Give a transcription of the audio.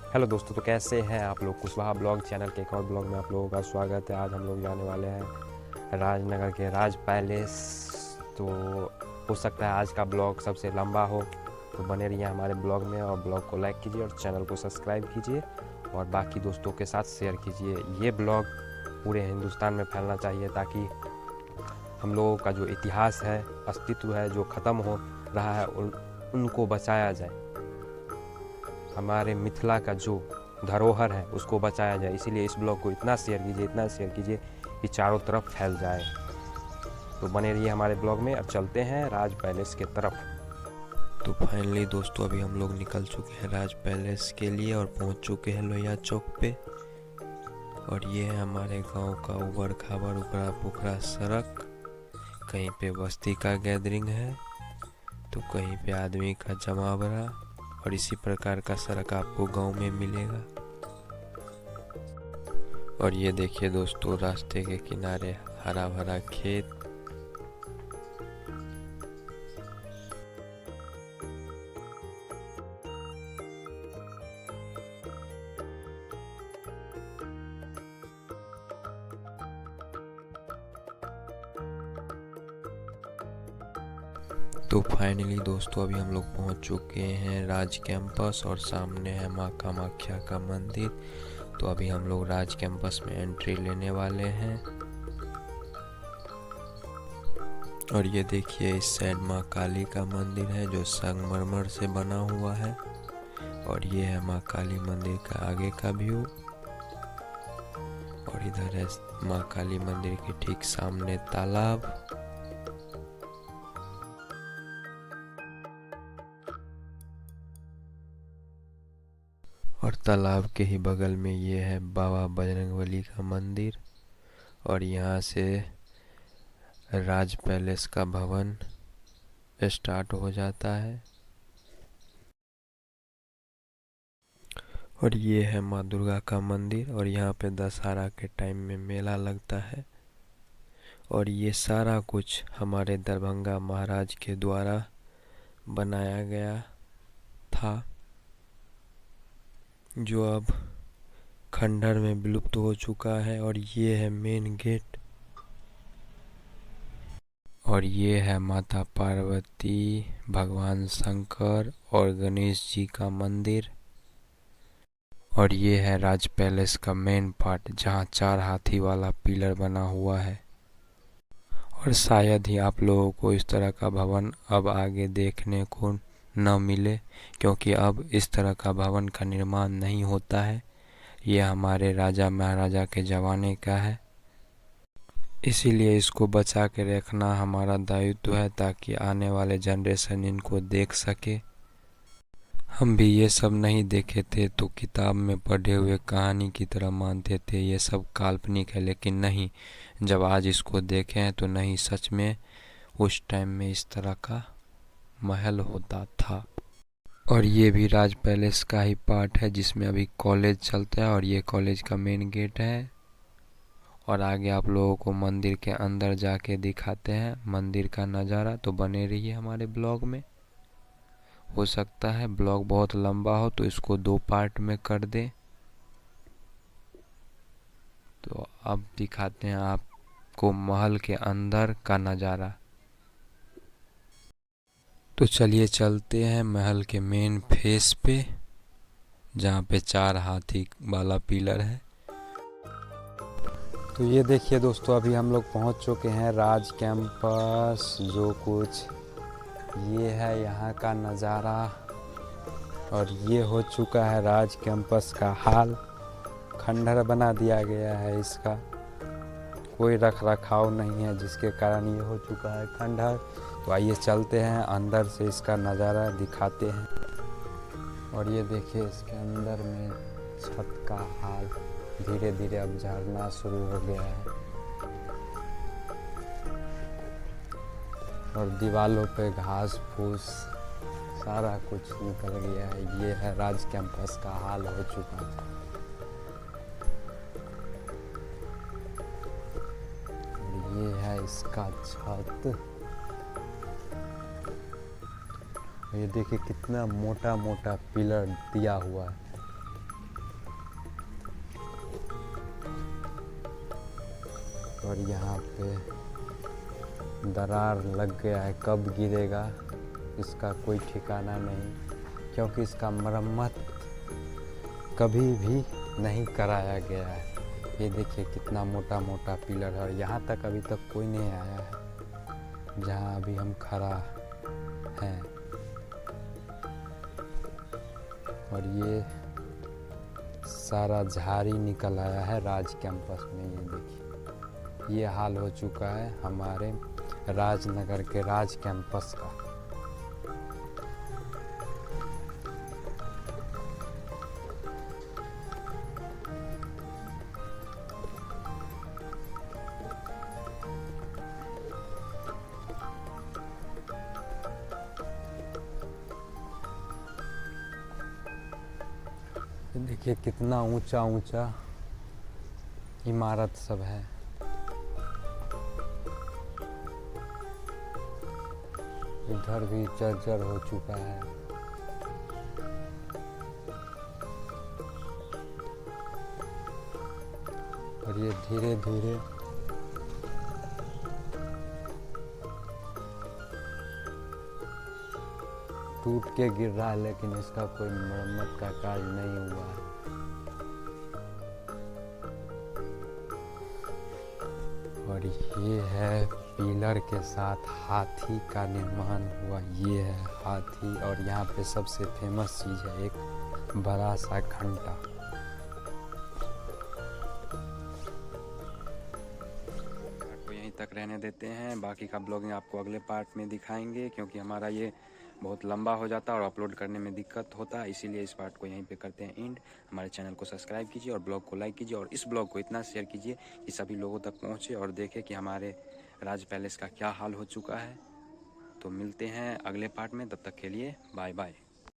Hello दोस्तों, तो कैसे हैं आप लोग। कुशवाहा ब्लॉग चैनल के एक और ब्लॉग में आप लोगों का स्वागत है। आज हम लोग जाने वाले हैं राजनगर के राज पैलेस। तो हो सकता है आज का ब्लॉग सबसे लंबा हो, तो बने रहिए हमारे ब्लॉग में और ब्लॉग को लाइक कीजिए और चैनल को सब्सक्राइब कीजिए और बाकी दोस्तों के साथ शेयर कीजिए। ये ब्लॉग पूरे हिंदुस्तान में फैलना चाहिए ताकि हम लोगों का जो इतिहास है, अस्तित्व है, जो ख़त्म हो रहा है उनको बचाया जाए। हमारे मिथिला का जो धरोहर है उसको बचाया जाए। इसीलिए इस ब्लॉग को इतना शेयर कीजिए कि चारों तरफ फैल जाए। तो बने रहिए हमारे ब्लॉग में। अब चलते हैं राज पैलेस के तरफ। तो फाइनली दोस्तों अभी हम लोग निकल चुके हैं राज पैलेस के लिए और पहुंच चुके हैं लोहिया चौक पे। और ये है हमारे गांव का उबड़ खाबड़ उपड़ा पुखड़ा सड़क। कहीं पे बस्ती का गैदरिंग है तो कहीं पे आदमी का जमावड़ा, और इसी प्रकार का सड़क आपको गांव में मिलेगा। और ये देखिए दोस्तों, रास्ते के किनारे हरा भरा खेत। तो फाइनली दोस्तों अभी हम लोग पहुंच चुके हैं राज कैंपस और सामने है माँ कामाख्या का मंदिर। तो अभी हम लोग राज कैंपस में एंट्री लेने वाले हैं। और ये देखिए इस साइड माँ काली का मंदिर है जो संगमरमर से बना हुआ है। और ये है माँ काली मंदिर का आगे का व्यू। और इधर है माँ काली मंदिर के ठीक सामने तालाब। और तालाब के ही बगल में ये है बाबा बजरंगबली का मंदिर। और यहाँ से राज पैलेस का भवन स्टार्ट हो जाता है। और ये है माँ दुर्गा का मंदिर और यहाँ पे दशहरा के टाइम में मेला लगता है। और ये सारा कुछ हमारे दरभंगा महाराज के द्वारा बनाया गया था, जो अब खंडहर में विलुप्त हो चुका है। और ये है मेन गेट। और ये है माता पार्वती, भगवान शंकर और गणेश जी का मंदिर। और ये है राज पैलेस का मेन पार्ट जहाँ 4 हाथी वाला पिलर बना हुआ है। और शायद ही आप लोगों को इस तरह का भवन अब आगे देखने को न मिले, क्योंकि अब इस तरह का भवन का निर्माण नहीं होता है। ये हमारे राजा महाराजा के ज़माने का है, इसीलिए इसको बचा के रखना हमारा दायित्व है ताकि आने वाले जनरेशन इनको देख सके। हम भी ये सब नहीं देखे थे तो किताब में पढ़े हुए कहानी की तरह मानते थे ये सब काल्पनिक है, लेकिन नहीं, जब आज इसको देखे हैं तो नहीं, सच में उस टाइम में इस तरह का महल होता था। और ये भी राज पैलेस का ही पार्ट है जिसमें अभी कॉलेज चलता है और ये कॉलेज का मेन गेट है। और आगे आप लोगों को मंदिर के अंदर जाके दिखाते हैं मंदिर का नज़ारा। तो बने रहिए हमारे ब्लॉग में। हो सकता है ब्लॉग बहुत लंबा हो तो इसको 2 पार्ट में कर दें। तो अब दिखाते हैं आपको महल के अंदर का नज़ारा। तो चलिए चलते हैं महल के मेन फेस पे, जहाँ पे 4 हाथी वाला पिलर है। तो ये देखिए दोस्तों, अभी हम लोग पहुंच चुके हैं राज कैंपस। जो कुछ ये है यहाँ का नज़ारा। और ये हो चुका है राज कैंपस का हाल। खंडहर बना दिया गया है इसका, कोई रख रखाव नहीं है जिसके कारण ये हो चुका है खंडहर। तो आइए चलते हैं अंदर से इसका नज़ारा दिखाते हैं। और ये देखिए इसके अंदर में छत का हाल धीरे धीरे अब झड़ना शुरू हो गया है और दीवालों पे घास फूस सारा कुछ निकल गया है। ये है राज कैंपस का हाल हो चुका है। और ये है इसका छत। ये देखिए कितना मोटा मोटा पिलर दिया हुआ है। और यहाँ पे दरार लग गया है, कब गिरेगा इसका कोई ठिकाना नहीं, क्योंकि इसका मरम्मत कभी भी नहीं कराया गया है। ये देखिए कितना मोटा मोटा पिलर है और यहाँ तक अभी तक कोई नहीं आया है जहाँ अभी हम खड़ा हैं। और ये सारा झाड़ी निकल आया है राज कैंपस में। ये देखिए ये हाल हो चुका है हमारे राजनगर के राज कैंपस का। देखिए कितना ऊंचा ऊंचा इमारत सब है। इधर भी जर्जर हो चुका है। और ये धीरे धीरे टूट के गिर रहा है, लेकिन इसका कोई मरम्मत का कार्य नहीं हुआ है। और ये है पिलर के साथ हाथी का निर्माण हुआ। ये है हाथी और यहाँ पे सबसे फेमस चीज़ है एक बड़ा सा घंटा। को यहीं तक रहने देते हैं, बाकी का ब्लॉगिंग आपको अगले पार्ट में दिखाएंगे, क्योंकि हमारा ये बहुत लंबा हो जाता है और अपलोड करने में दिक्कत होता है, इसीलिए इस पार्ट को यहीं पे करते हैं एंड। हमारे चैनल को सब्सक्राइब कीजिए और ब्लॉग को लाइक कीजिए और इस ब्लॉग को इतना शेयर कीजिए कि सभी लोगों तक पहुँचे और देखें कि हमारे राज पैलेस का क्या हाल हो चुका है। तो मिलते हैं अगले पार्ट में, तब तक के लिए बाय बाय।